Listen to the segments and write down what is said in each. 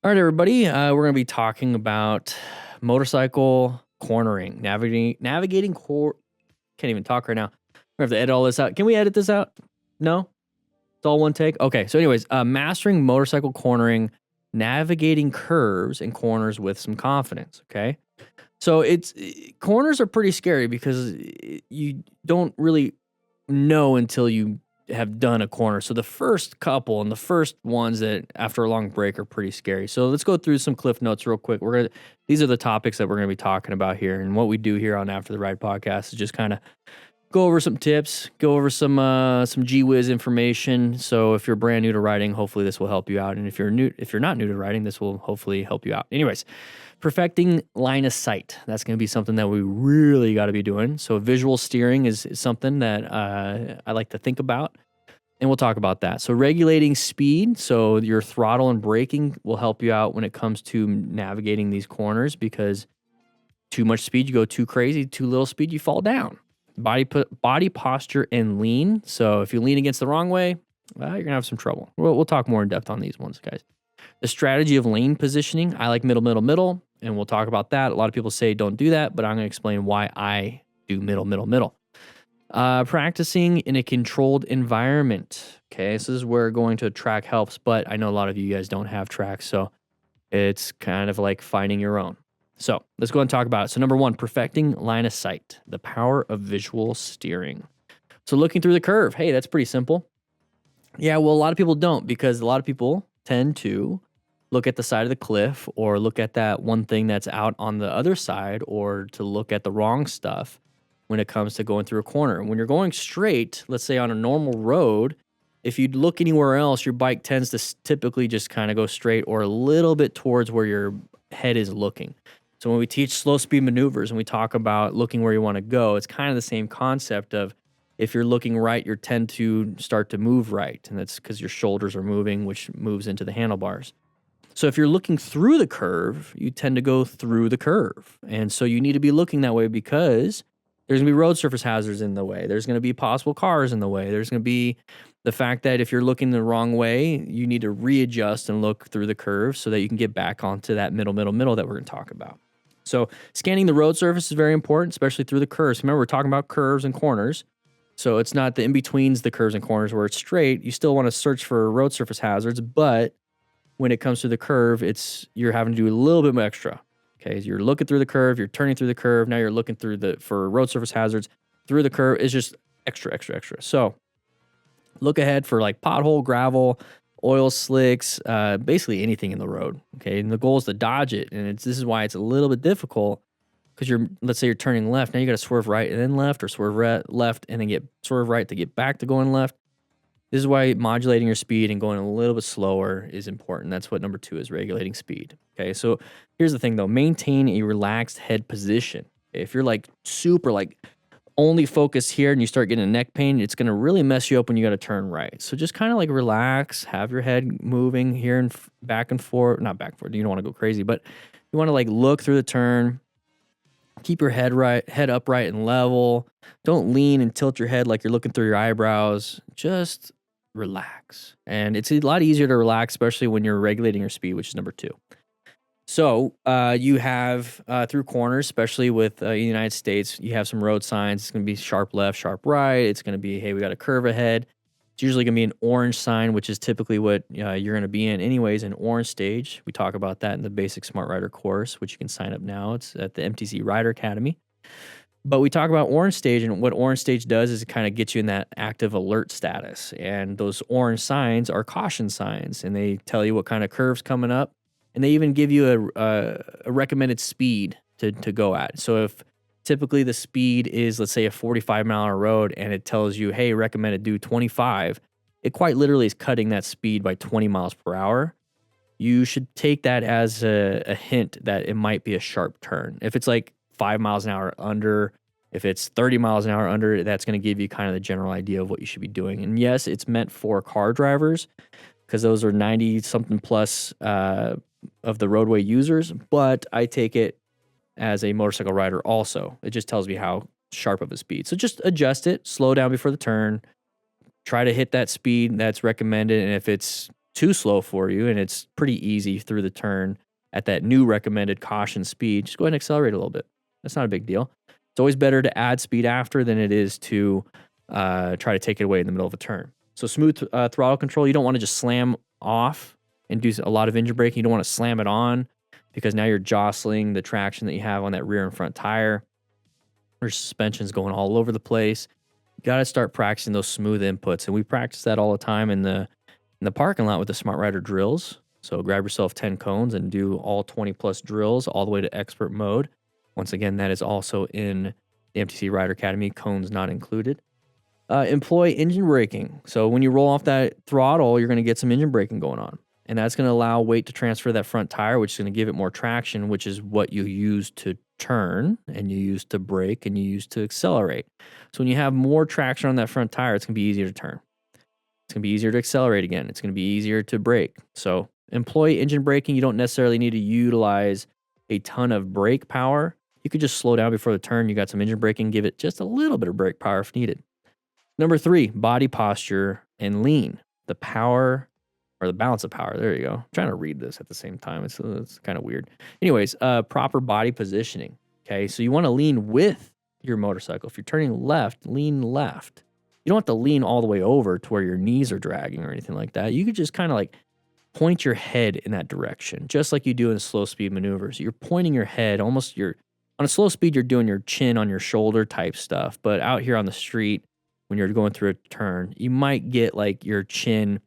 All right, everybody. We're going to be talking about motorcycle cornering, navigating Can't even talk right now. We have to edit all this out. Can we edit this out? No, it's all one take. Okay. So, anyways, mastering motorcycle cornering, navigating curves and corners with some confidence. Okay. So corners are pretty scary because you don't really know until you have done a corner. So the first couple and the first ones that after a long break are pretty scary. So let's go through some cliff notes real quick. These are the topics that we're gonna be talking about here, and what we do here on After the Ride podcast is just kind of go over some tips, go over some gee whiz information. So if you're brand new to riding, hopefully this will help you out, and if you're not new to riding, this will hopefully help you out. Anyways, perfecting line of sight. That's going to be something that we really got to be doing. So visual steering is something that I like to think about, and we'll talk about that. So regulating speed. So your throttle and braking will help you out when it comes to navigating these corners, because too much speed, you go too crazy. Too little speed, you fall down. Body posture and lean. So if you lean against the wrong way, you're going to have some trouble. We'll talk more in depth on these ones, guys. The strategy of lane positioning. I like middle, middle, middle, and we'll talk about that. A lot of people say don't do that, but I'm going to explain why I do middle, middle, middle. Practicing in a controlled environment. Okay, so this is where going to a track helps, but I know a lot of you guys don't have tracks, so it's kind of like finding your own. So let's go and talk about it. So number one, perfecting line of sight, the power of visual steering. So looking through the curve. Hey, that's pretty simple. Yeah, well, a lot of people don't, because a lot of people tend to look at the side of the cliff, or look at that one thing that's out on the other side, or to look at the wrong stuff when it comes to going through a corner. When you're going straight, let's say on a normal road, if you look anywhere else, your bike tends to typically just kind of go straight or a little bit towards where your head is looking. So when we teach slow speed maneuvers and we talk about looking where you want to go, it's kind of the same concept of, if you're looking right, you tend to start to move right. And that's because your shoulders are moving, which moves into the handlebars. So if you're looking through the curve, you tend to go through the curve. And so you need to be looking that way, because there's going to be road surface hazards in the way. There's going to be possible cars in the way. There's going to be the fact that if you're looking the wrong way, you need to readjust and look through the curve so that you can get back onto that middle that we're going to talk about. So scanning the road surface is very important, especially through the curves. Remember, we're talking about curves and corners. So it's not the in-betweens, the curves and corners where it's straight. You still want to search for road surface hazards, but when it comes to the curve, you're having to do a little bit more extra. Okay, you're looking through the curve, you're turning through the curve. Now you're looking for road surface hazards through the curve. Is just extra. So look ahead for like pothole, gravel, oil slicks, basically anything in the road. Okay, and the goal is to dodge it, and this is why it's a little bit difficult, because let's say you're turning left. Now you got to swerve right and then left, or swerve left and then swerve right to get back to going left. This is why modulating your speed and going a little bit slower is important. That's what number 2 is, regulating speed. Okay, so here's the thing though, maintain a relaxed head position. If you're like super like only focused here and you start getting a neck pain, it's going to really mess you up when you got to turn right. So just kind of like relax, have your head moving here and back and forth, not back and forth, you don't want to go crazy, but you want to like look through the turn, keep your head upright and level. Don't lean and tilt your head like you're looking through your eyebrows. Just relax. And it's a lot easier to relax, especially when you're regulating your speed, which is number 2. So you have through corners, especially with the United States, you have some road signs. It's going to be sharp left, sharp right. It's going to be, hey, we got a curve ahead. It's usually going to be an orange sign, which is typically what you're going to be in anyways, an orange stage. We talk about that in the basic Smart Rider course, which you can sign up now. It's at the MTZ Rider Academy. But we talk about orange stage, and what orange stage does is it kind of gets you in that active alert status. And those orange signs are caution signs, and they tell you what kind of curve's coming up. And they even give you a recommended speed to go at. So if typically the speed is, let's say, a 45-mile-an-hour road, and it tells you, hey, recommended do 25, it quite literally is cutting that speed by 20 miles per hour. You should take that as a hint that it might be a sharp turn. If it's like 5 miles an hour under, if it's 30 miles an hour under, that's going to give you kind of the general idea of what you should be doing. And yes, it's meant for car drivers, because those are 90-something plus of the roadway users, but I take it as a motorcycle rider also. It just tells me how sharp of a speed. So just adjust it, slow down before the turn, try to hit that speed that's recommended, and if it's too slow for you and it's pretty easy through the turn at that new recommended caution speed, just go ahead and accelerate a little bit. That's not a big deal. It's always better to add speed after than it is to try to take it away in the middle of a turn. So smooth throttle control, you don't want to just slam off and do a lot of engine braking. You don't want to slam it on because now you're jostling the traction that you have on that rear and front tire. Your suspension's going all over the place. You got to start practicing those smooth inputs. And we practice that all the time in the parking lot with the Smart Rider drills. So grab yourself 10 cones and do all 20 plus drills all the way to expert mode. Once again, that is also in the MTC Rider Academy, cones not included. Employ engine braking. So when you roll off that throttle, you're going to get some engine braking going on. And that's going to allow weight to transfer to that front tire, which is going to give it more traction, which is what you use to turn and you use to brake and you use to accelerate. So when you have more traction on that front tire, it's going to be easier to turn. It's going to be easier to accelerate again. It's going to be easier to brake. So employ engine braking. You don't necessarily need to utilize a ton of brake power. You could just slow down before the turn. You got some engine braking, give it just a little bit of brake power if needed. Number 3, body posture and lean. The power or the balance of power. There you go. I'm trying to read this at the same time. It's kind of weird. Anyways, proper body positioning. Okay, so you want to lean with your motorcycle. If you're turning left, lean left. You don't have to lean all the way over to where your knees are dragging or anything like that. You could just kind of like point your head in that direction, just like you do in slow speed maneuvers. You're pointing your head, almost on a slow speed, you're doing your chin on your shoulder type stuff. But out here on the street, when you're going through a turn, you might get like your chin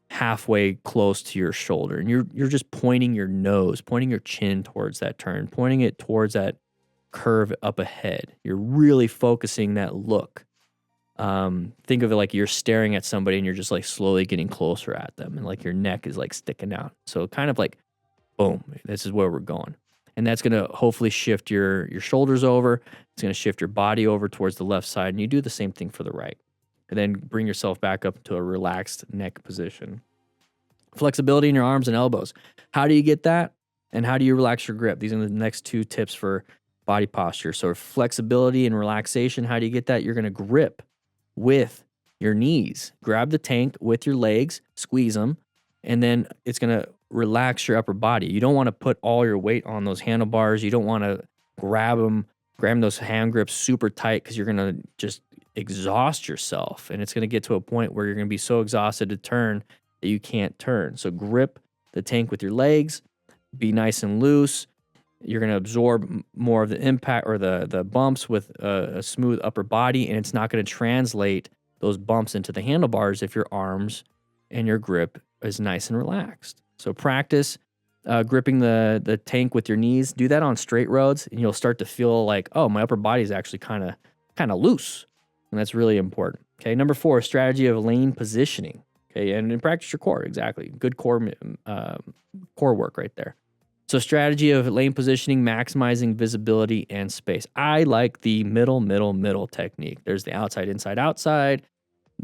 halfway close to your shoulder. And you're just pointing your nose, pointing your chin towards that turn, pointing it towards that curve up ahead. You're really focusing that look. Think of it like you're staring at somebody and you're just like slowly getting closer at them. And like your neck is like sticking out. So kind of like, boom, this is where we're going. And that's going to hopefully shift your shoulders over. It's going to shift your body over towards the left side. And you do the same thing for the right. And then bring yourself back up to a relaxed neck position. Flexibility in your arms and elbows. How do you get that? And how do you relax your grip? These are the next 2 tips for body posture. So flexibility and relaxation, how do you get that? You're going to grip with your knees. Grab the tank with your legs, squeeze them, and then it's going to relax your upper body. You don't want to put all your weight on those handlebars. You don't want to grab those hand grips super tight because you're going to just exhaust yourself. And it's going to get to a point where you're going to be so exhausted to turn that you can't turn. So grip the tank with your legs, be nice and loose. You're going to absorb more of the impact or the bumps with a smooth upper body, and it's not going to translate those bumps into the handlebars if your arms and your grip is nice and relaxed. So practice gripping the tank with your knees. Do that on straight roads, and you'll start to feel like, oh, my upper body is actually kind of loose, and that's really important. Okay, number 4, strategy of lane positioning. Okay, and practice your core. Exactly, good core work right there. So strategy of lane positioning, maximizing visibility and space. I like the middle technique. There's the outside, inside, outside.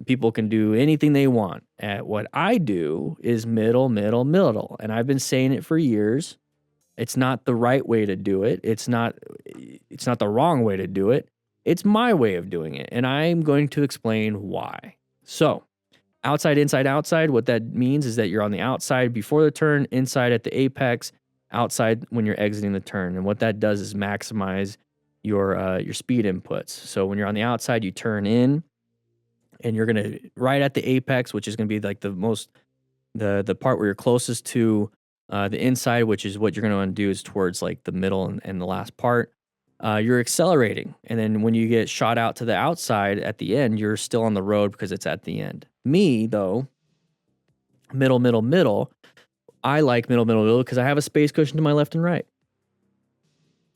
People can do anything they want. What I do is middle. And I've been saying it for years. It's not the right way to do it. It's not the wrong way to do it. It's my way of doing it. And I'm going to explain why. So outside, inside, outside, what that means is that you're on the outside before the turn, inside at the apex, outside when you're exiting the turn. And what that does is maximize your speed inputs. So when you're on the outside, you turn in and you're going to right at the apex, which is going to be like the part where you're closest to the inside, which is what you're going to want to do is towards like the middle and the last part. You're accelerating. And then when you get shot out to the outside at the end, you're still on the road because it's at the end. Me, though, middle. I like middle because I have a space cushion to my left and right.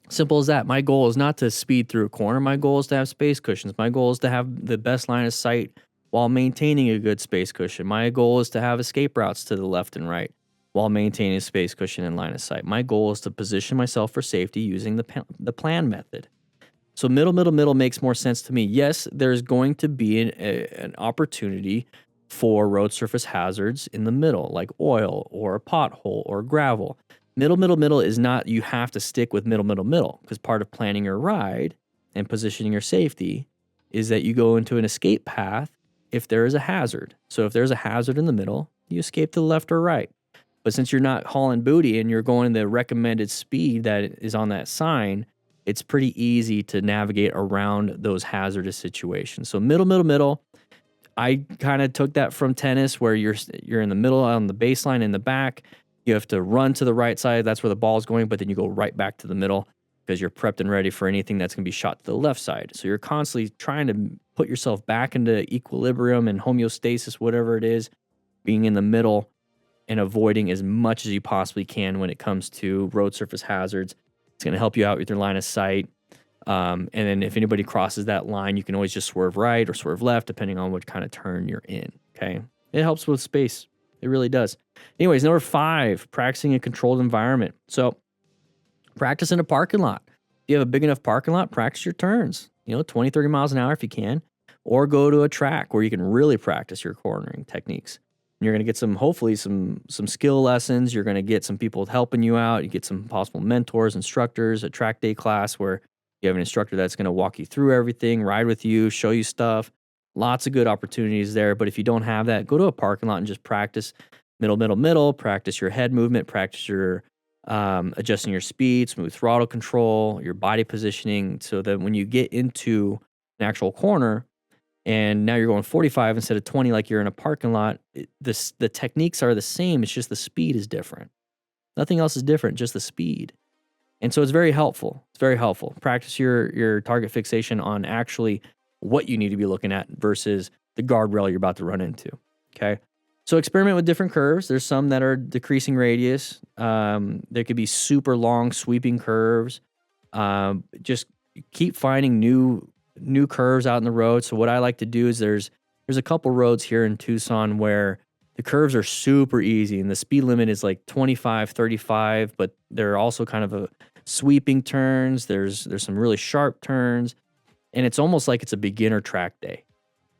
Simple as that. My goal is not to speed through a corner. My goal is to have space cushions. My goal is to have the best line of sight while maintaining a good space cushion. My goal is to have escape routes to the left and right while maintaining a space cushion and line of sight. My goal is to position myself for safety using the plan method. So middle makes more sense to me. Yes, there's going to be an opportunity for road surface hazards in the middle, like oil or a pothole or gravel. Middle is not you have to stick with middle, because part of planning your ride and positioning your safety is that you go into an escape path if there is a hazard. So if there's a hazard in the middle, you escape to the left or right. But since you're not hauling booty and you're going the recommended speed that is on that sign, it's pretty easy to navigate around those hazardous situations. So middle. I kind of took that from tennis, where you're in the middle on the baseline in the back. You have to run to the right side. That's where the ball is going, but then you go right back to the middle because you're prepped and ready for anything that's going to be shot to the left side. So you're constantly trying to put yourself back into equilibrium and homeostasis, whatever it is, being in the middle and avoiding as much as you possibly can when it comes to road surface hazards. It's going to help you out with your line of sight. And then if anybody crosses that line, you can always just swerve right or swerve left, depending on what kind of turn you're in. Okay. It helps with space. It really does. Anyways, number 5, practicing a controlled environment. So practice in a parking lot. If you have a big enough parking lot, practice your turns, 20, 30 miles an hour if you can, or go to a track where you can really practice your cornering techniques. You're going to get hopefully some skill lessons. You're going to get some people helping you out. You get some possible mentors, instructors, a track day class where you have an instructor that's going to walk you through everything, ride with you, show you stuff. Lots of good opportunities there. But if you don't have that, go to a parking lot and just practice middle, practice your head movement, practice your adjusting your speed, smooth throttle control, your body positioning, so that when you get into an actual corner and now you're going 45 instead of 20 like you're in a parking lot, the techniques are the same. It's just the speed is different. Nothing else is different, just the speed. And so it's very helpful. It's very helpful. Practice your target fixation on actually what you need to be looking at versus the guardrail you're about to run into. Okay. So experiment with different curves. There's some that are decreasing radius. There could be super long sweeping curves. Just keep finding new curves out in the road. So what I like to do is there's a couple roads here in Tucson where the curves are super easy and the speed limit is like 25, 35, but there are also kind of a sweeping turns. There's some really sharp turns, and it's almost like it's a beginner track day.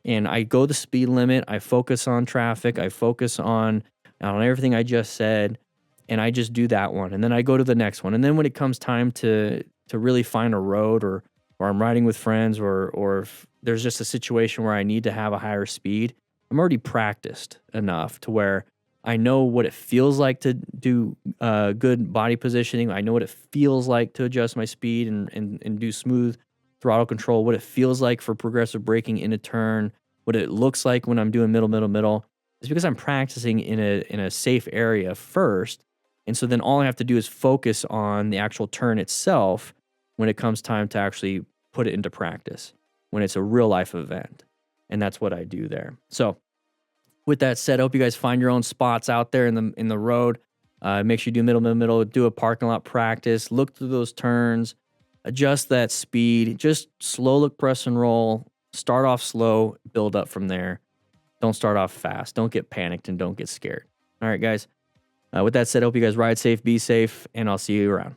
And I go the speed limit, I focus on traffic, I focus on everything I just said, and I just do that one. And then I go to the next one. And then when it comes time to really find a road or I'm riding with friends or if there's just a situation where I need to have a higher speed, I'm already practiced enough to where I know what it feels like to do good body positioning. I know what it feels like to adjust my speed and do smooth throttle control, what it feels like for progressive braking in a turn, what it looks like when I'm doing middle. It's because I'm practicing in a safe area first. And so then all I have to do is focus on the actual turn itself when it comes time to actually put it into practice, when it's a real life event. And that's what I do there. So with that said, I hope you guys find your own spots out there in the road. Make sure you do middle, do a parking lot practice, look through those turns, adjust that speed, just slow look, press and roll, start off slow, build up from there. Don't start off fast. Don't get panicked and don't get scared. All right, guys. With that said, I hope you guys ride safe, be safe, and I'll see you around.